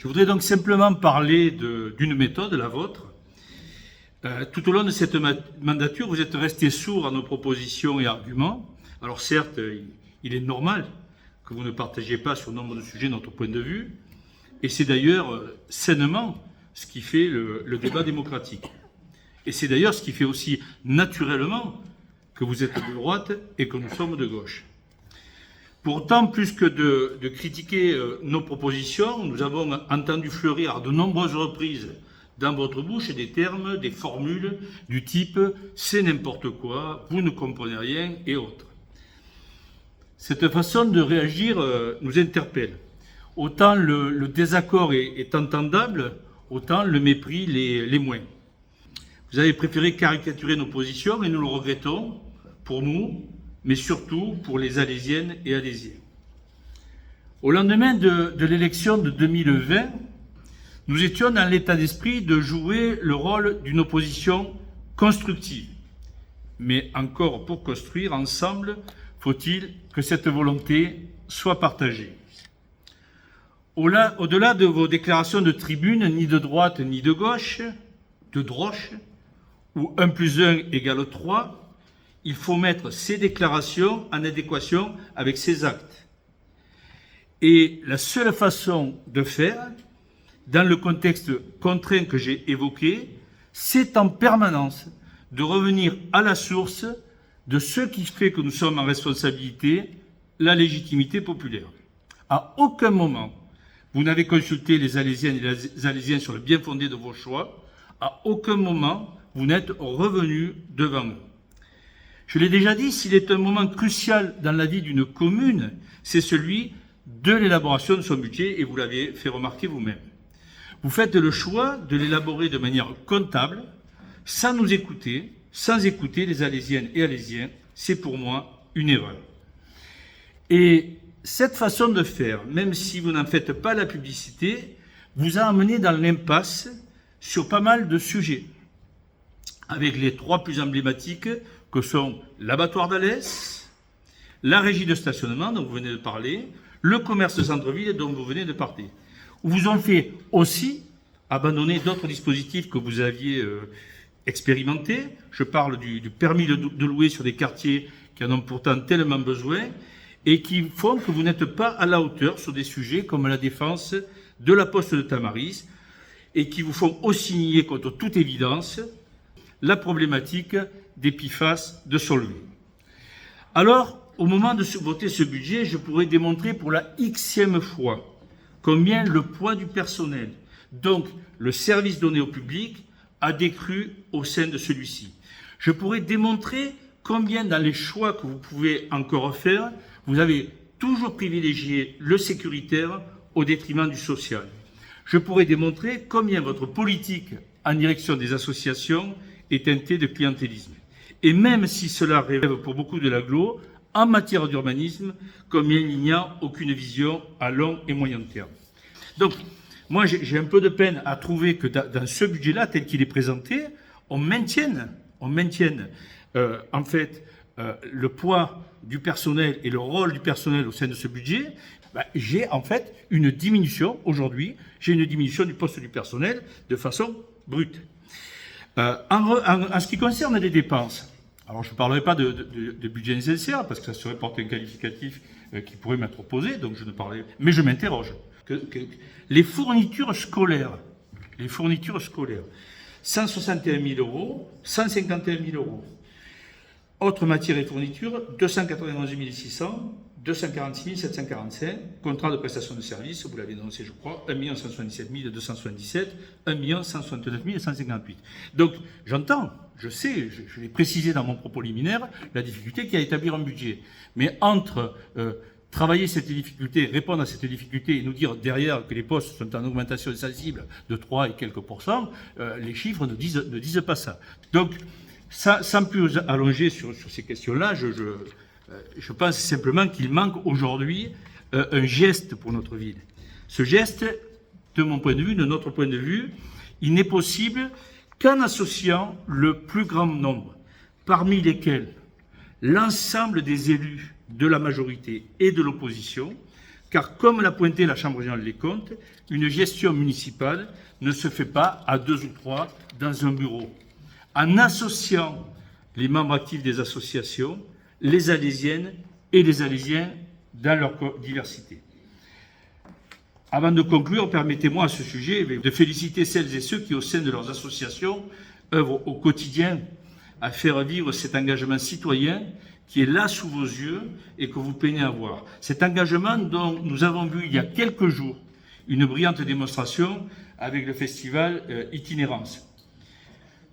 Je voudrais donc simplement parler d'une méthode, la vôtre. Tout au long de cette mandature, vous êtes resté sourd à nos propositions et arguments. Alors certes, il est normal que vous ne partagiez pas sur nombre de sujets notre point de vue, et c'est d'ailleurs sainement ce qui fait le débat démocratique. Et c'est d'ailleurs ce qui fait aussi naturellement que vous êtes de droite et que nous sommes de gauche. Pourtant, plus que de critiquer nos propositions, nous avons entendu fleurir à de nombreuses reprises dans votre bouche des termes, des formules du type « c'est n'importe quoi »,« vous ne comprenez rien » et autres. Cette façon de réagir nous interpelle. Autant le désaccord est entendable, autant le mépris l'est moins. Vous avez préféré caricaturer nos positions et nous le regrettons, pour nous, mais surtout pour les Alésiennes et Alésiens. Au lendemain de l'élection de 2020, nous étions dans l'état d'esprit de jouer le rôle d'une opposition constructive. Mais encore pour construire ensemble, faut-il que cette volonté soit partagée. Au-delà de vos déclarations de tribune, ni de droite ni de gauche, de droche, où 1 + 1 = 3, il faut mettre ces déclarations en adéquation avec ces actes. Et la seule façon de faire, dans le contexte contraint que j'ai évoqué, c'est en permanence de revenir à la source de ce qui fait que nous sommes en responsabilité, la légitimité populaire. À aucun moment, vous n'avez consulté les Alésiennes et les Alésiens sur le bien fondé de vos choix. À aucun moment, vous n'êtes revenus devant eux. Je l'ai déjà dit, s'il est un moment crucial dans la vie d'une commune, c'est celui de l'élaboration de son budget, et vous l'avez fait remarquer vous-même. Vous faites le choix de l'élaborer de manière comptable, sans nous écouter, sans écouter les Alésiennes et Alésiens. C'est pour moi une erreur. Et cette façon de faire, même si vous n'en faites pas la publicité, vous a amené dans l'impasse sur pas mal de sujets, avec les 3 plus emblématiques que sont l'abattoir d'Alès, la régie de stationnement dont vous venez de parler, le commerce centre-ville dont vous venez de parler. Vous ont fait aussi abandonner d'autres dispositifs que vous aviez expérimentés. Je parle du permis de louer sur des quartiers qui en ont pourtant tellement besoin et qui font que vous n'êtes pas à la hauteur sur des sujets comme la défense de la poste de Tamaris et qui vous font aussi nier contre toute évidence la problématique des PFAS de Solvay. Alors, au moment de voter ce budget, je pourrais démontrer pour la xème fois combien le poids du personnel, donc le service donné au public, a décru au sein de celui-ci. Je pourrais démontrer combien dans les choix que vous pouvez encore faire, vous avez toujours privilégié le sécuritaire au détriment du social. Je pourrais démontrer combien votre politique en direction des associations est teintée de clientélisme. Et même si cela relève pour beaucoup de l'agglo, en matière d'urbanisme, combien il n'y a aucune vision à long et moyen terme. Donc, moi, j'ai un peu de peine à trouver que dans ce budget-là, tel qu'il est présenté, on maintienne en fait le poids du personnel et le rôle du personnel au sein de ce budget. J'ai en fait une diminution, aujourd'hui, j'ai une diminution du poste du personnel de façon brute. En ce qui concerne les dépenses, alors je ne parlerai pas de budget nécessaire parce que ça serait porter un qualificatif qui pourrait m'être opposé, donc je ne parlerai, mais je m'interroge. Les fournitures scolaires, 161 000 euros, 151 000 euros. Autres matières et fournitures, 291 600, 246 745, contrat de prestation de services, vous l'avez annoncé je crois, 1 177 277, 1 169 158. Donc j'entends, je sais, je l'ai précisé dans mon propos liminaire, la difficulté qu'il y a à établir un budget. Mais entre travailler cette difficulté, répondre à cette difficulté et nous dire derrière que les postes sont en augmentation sensible de 3 et quelques %, les chiffres ne disent pas ça. Donc, sans plus allonger sur ces questions-là, je pense simplement qu'il manque aujourd'hui un geste pour notre ville. Ce geste, de mon point de vue, de notre point de vue, il n'est possible qu'en associant le plus grand nombre, parmi lesquels l'ensemble des élus de la majorité et de l'opposition, Car comme l'a pointé la Chambre régionale des comptes, une gestion municipale ne se fait pas à 2 ou 3 dans un bureau. En associant les membres actifs des associations, les Alésiennes et les Alésiens dans leur diversité. Avant de conclure, permettez-moi à ce sujet de féliciter celles et ceux qui, au sein de leurs associations, œuvrent au quotidien à faire vivre cet engagement citoyen qui est là sous vos yeux et que vous peinez à voir. Cet engagement dont nous avons vu il y a quelques jours une brillante démonstration avec le festival Itinérance.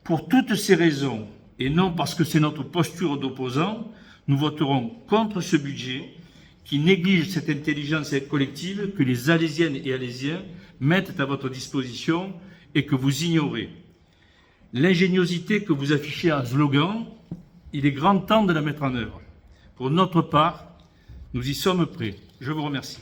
Pour toutes ces raisons, et non parce que c'est notre posture d'opposant, nous voterons contre ce budget qui néglige cette intelligence collective que les Alésiennes et Alésiens mettent à votre disposition et que vous ignorez. L'ingéniosité que vous affichez en slogan, il est grand temps de la mettre en œuvre. Pour notre part, nous y sommes prêts. Je vous remercie.